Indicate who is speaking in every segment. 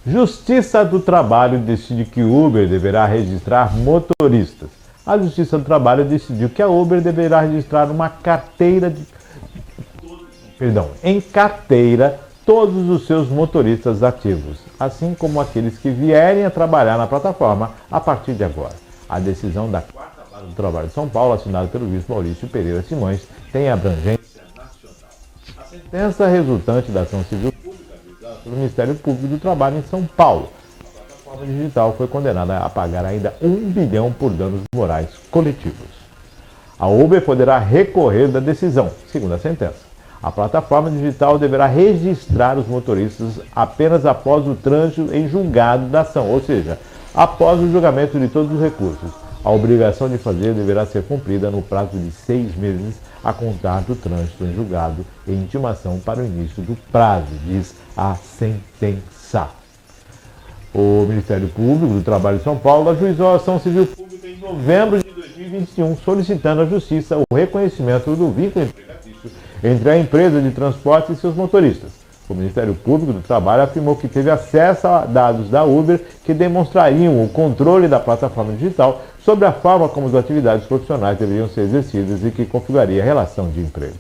Speaker 1: Justiça do Trabalho decide que Uber deverá registrar motoristas. A Justiça do Trabalho decidiu que a Uber deverá registrar uma carteira em carteira todos os seus motoristas ativos, assim como aqueles que vierem a trabalhar na plataforma a partir de agora. A decisão da Quarta Vara do Trabalho de São Paulo, assinada pelo juiz Maurício Pereira Simões, tem abrangência nacional. A sentença resultante da ação civil pública ajuizada pelo Ministério Público do Trabalho em São Paulo. A plataforma digital foi condenada a pagar ainda R$1 bilhão por danos morais coletivos. A Uber poderá recorrer da decisão, segundo a sentença. A plataforma digital deverá registrar os motoristas apenas após o trânsito em julgado da ação, ou seja, após o julgamento de todos os recursos. A obrigação de fazer deverá ser cumprida no prazo de 6 meses a contar do trânsito em julgado e intimação para o início do prazo, diz a sentença. O Ministério Público do Trabalho de São Paulo ajuizou a ação civil pública em novembro de 2021, solicitando à Justiça o reconhecimento do vínculo empregatício entre a empresa de transporte e seus motoristas. O Ministério Público do Trabalho afirmou que teve acesso a dados da Uber que demonstrariam o controle da plataforma digital sobre a forma como as atividades profissionais deveriam ser exercidas e que configuraria a relação de emprego.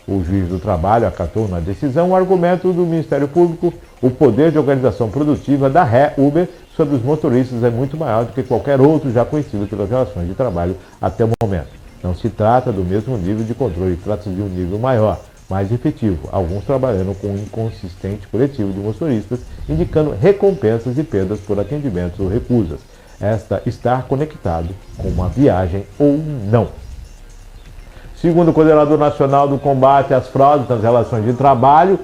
Speaker 1: O juiz do trabalho acatou na decisão o argumento do Ministério Público: o poder de organização produtiva da Uber sobre os motoristas é muito maior do que qualquer outro já conhecido pelas relações de trabalho até o momento. Não se trata do mesmo nível de controle, trata-se de um nível maior, mais efetivo, alguns trabalhando com um inconsistente coletivo de motoristas, indicando recompensas e perdas por atendimentos ou recusas. Esta estar conectado com uma viagem ou não. Segundo o coordenador nacional do combate às fraudes nas relações de trabalho,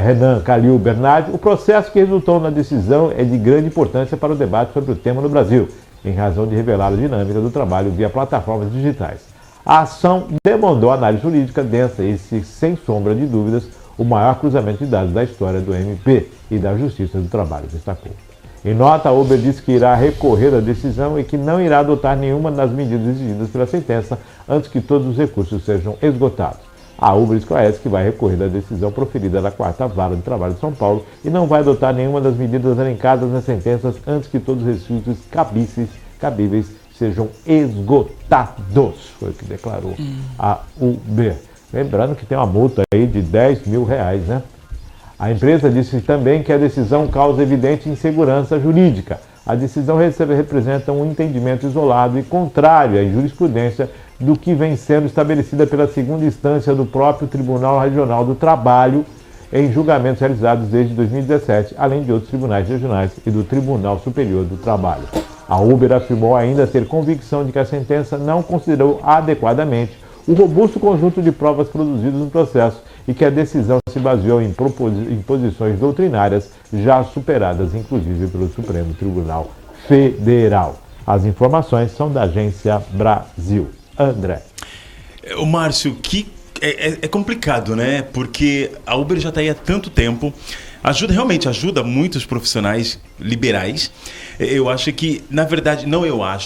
Speaker 1: Renan Calil Bernardi, o processo que resultou na decisão é de grande importância para o debate sobre o tema no Brasil, em razão de revelar a dinâmica do trabalho via plataformas digitais. A ação demandou análise jurídica densa e, sem sombra de dúvidas, o maior cruzamento de dados da história do MP e da Justiça do Trabalho, destacou. Em nota, a Uber disse que irá recorrer à decisão e que não irá adotar nenhuma das medidas exigidas pela sentença antes que todos os recursos sejam esgotados. A Uber esclarece que vai recorrer da decisão proferida da Quarta Vara do Trabalho de São Paulo e não vai adotar nenhuma das medidas elencadas nas sentenças antes que todos os recursos cabíveis sejam esgotados, foi o que declarou a Uber. Lembrando que tem uma multa aí de R$10 mil, né? A empresa disse também que a decisão causa evidente insegurança jurídica. A decisão representa um entendimento isolado e contrário à jurisprudência do que vem sendo estabelecida pela segunda instância do próprio Tribunal Regional do Trabalho em julgamentos realizados desde 2017, além de outros tribunais regionais e do Tribunal Superior do Trabalho. A Uber afirmou ainda ter convicção de que a sentença não considerou adequadamente o robusto conjunto de provas produzidas no processo e que a decisão se baseou em posições doutrinárias já superadas, inclusive pelo Supremo Tribunal Federal. As informações são da Agência Brasil. André.
Speaker 2: O Márcio, que é complicado, né? Porque a Uber já está aí há tanto tempo. Realmente ajuda muitos profissionais liberais. Eu acho que, na verdade,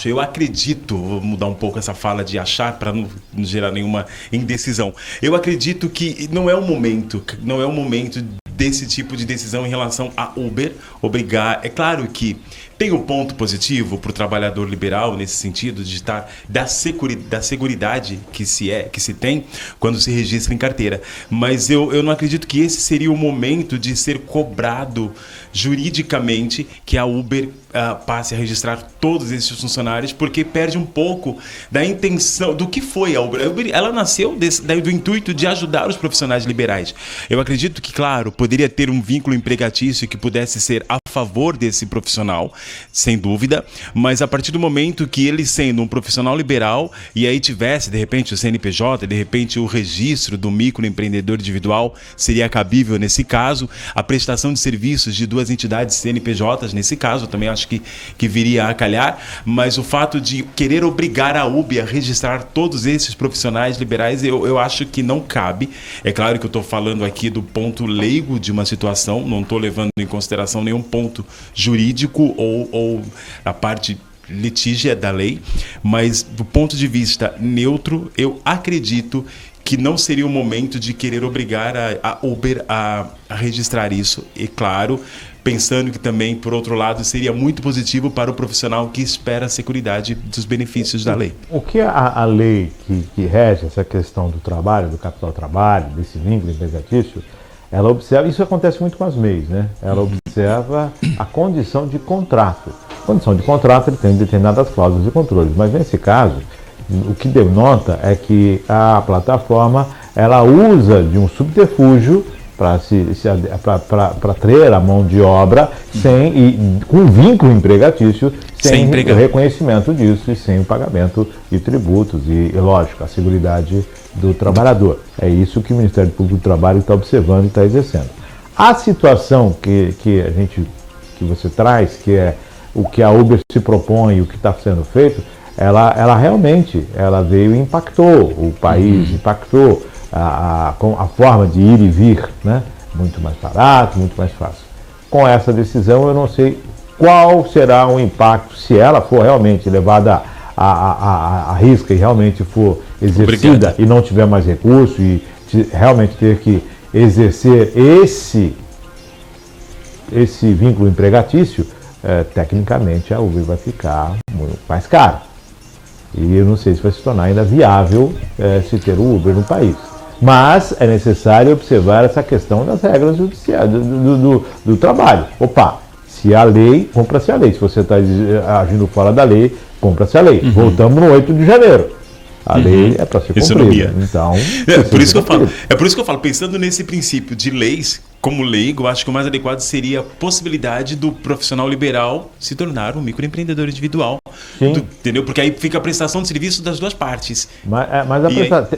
Speaker 2: eu acredito, vou mudar um pouco essa fala de achar para não gerar nenhuma indecisão. Eu acredito que não é o momento desse tipo de decisão em relação a Uber obrigar. É claro que tem um ponto positivo para o trabalhador liberal nesse sentido de estar da seguridade que se tem quando se registra em carteira. Mas eu não acredito que esse seria o momento de ser cobrado juridicamente que a Uber passe a registrar todos esses funcionários, porque perde um pouco da intenção do que foi a Uber. A Uber, ela nasceu do intuito de ajudar os profissionais liberais. Eu acredito que, claro, poderia ter um vínculo empregatício que pudesse ser a favor desse profissional, sem dúvida, mas a partir do momento que ele, sendo um profissional liberal, e aí tivesse, de repente, o CNPJ, de repente o registro do microempreendedor individual seria cabível nesse caso, a prestação de serviços de duas entidades CNPJs, nesse caso, também acho que viria a calhar, mas o fato de querer obrigar a Uber a registrar todos esses profissionais liberais, eu acho que não cabe. É claro que eu estou falando aqui do ponto leigo de uma situação, não estou levando em consideração nenhum ponto jurídico ou a parte litígia da lei, mas do ponto de vista neutro, eu acredito que não seria o momento de querer obrigar a Uber a registrar isso. E claro, pensando que também, por outro lado, seria muito positivo para o profissional que espera a seguridade dos benefícios da lei.
Speaker 1: O que a lei que rege essa questão do trabalho, do capital trabalho, desse vínculo empregatício, ela observa, isso acontece muito com as MEIs, né? Ela observa a condição de contrato. A condição de contrato ele tem determinadas cláusulas e controles, mas nesse caso, o que denota é que a plataforma ela usa de um subterfúgio para ter a mão de obra com vínculo empregatício, sem o reconhecimento disso e sem o pagamento de tributos e, lógico, a seguridade do trabalhador. É isso que o Ministério Público do Trabalho está observando e está exercendo. A situação que você traz, que é o que a Uber se propõe e o que está sendo feito, ela realmente veio e impactou o país, impactou a forma de ir e vir, né? Muito mais barato, muito mais fácil. Com essa decisão, eu não sei qual será o impacto, se ela for realmente levada à risca e realmente for exercida e não tiver mais recurso e realmente ter que exercer esse vínculo empregatício, tecnicamente a Uber vai ficar muito mais cara. E eu não sei se vai se tornar ainda viável se ter o Uber no país. Mas é necessário observar essa questão das regras judiciais, do trabalho. Opa, se a lei, cumpra-se a lei. Se você está agindo fora da lei, cumpra-se a lei. Voltamos no 8 de janeiro. A lei é para ser cumprida. Então,
Speaker 2: por isso que eu falo, pensando nesse princípio de leis, como leigo, acho que o mais adequado seria a possibilidade do profissional liberal se tornar um microempreendedor individual. Entendeu? Porque aí fica a prestação de serviço das duas partes.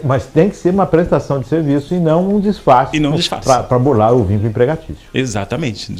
Speaker 1: Mas tem que ser uma prestação de serviço e não um disfarce, para burlar o vínculo empregatício.
Speaker 2: Exatamente.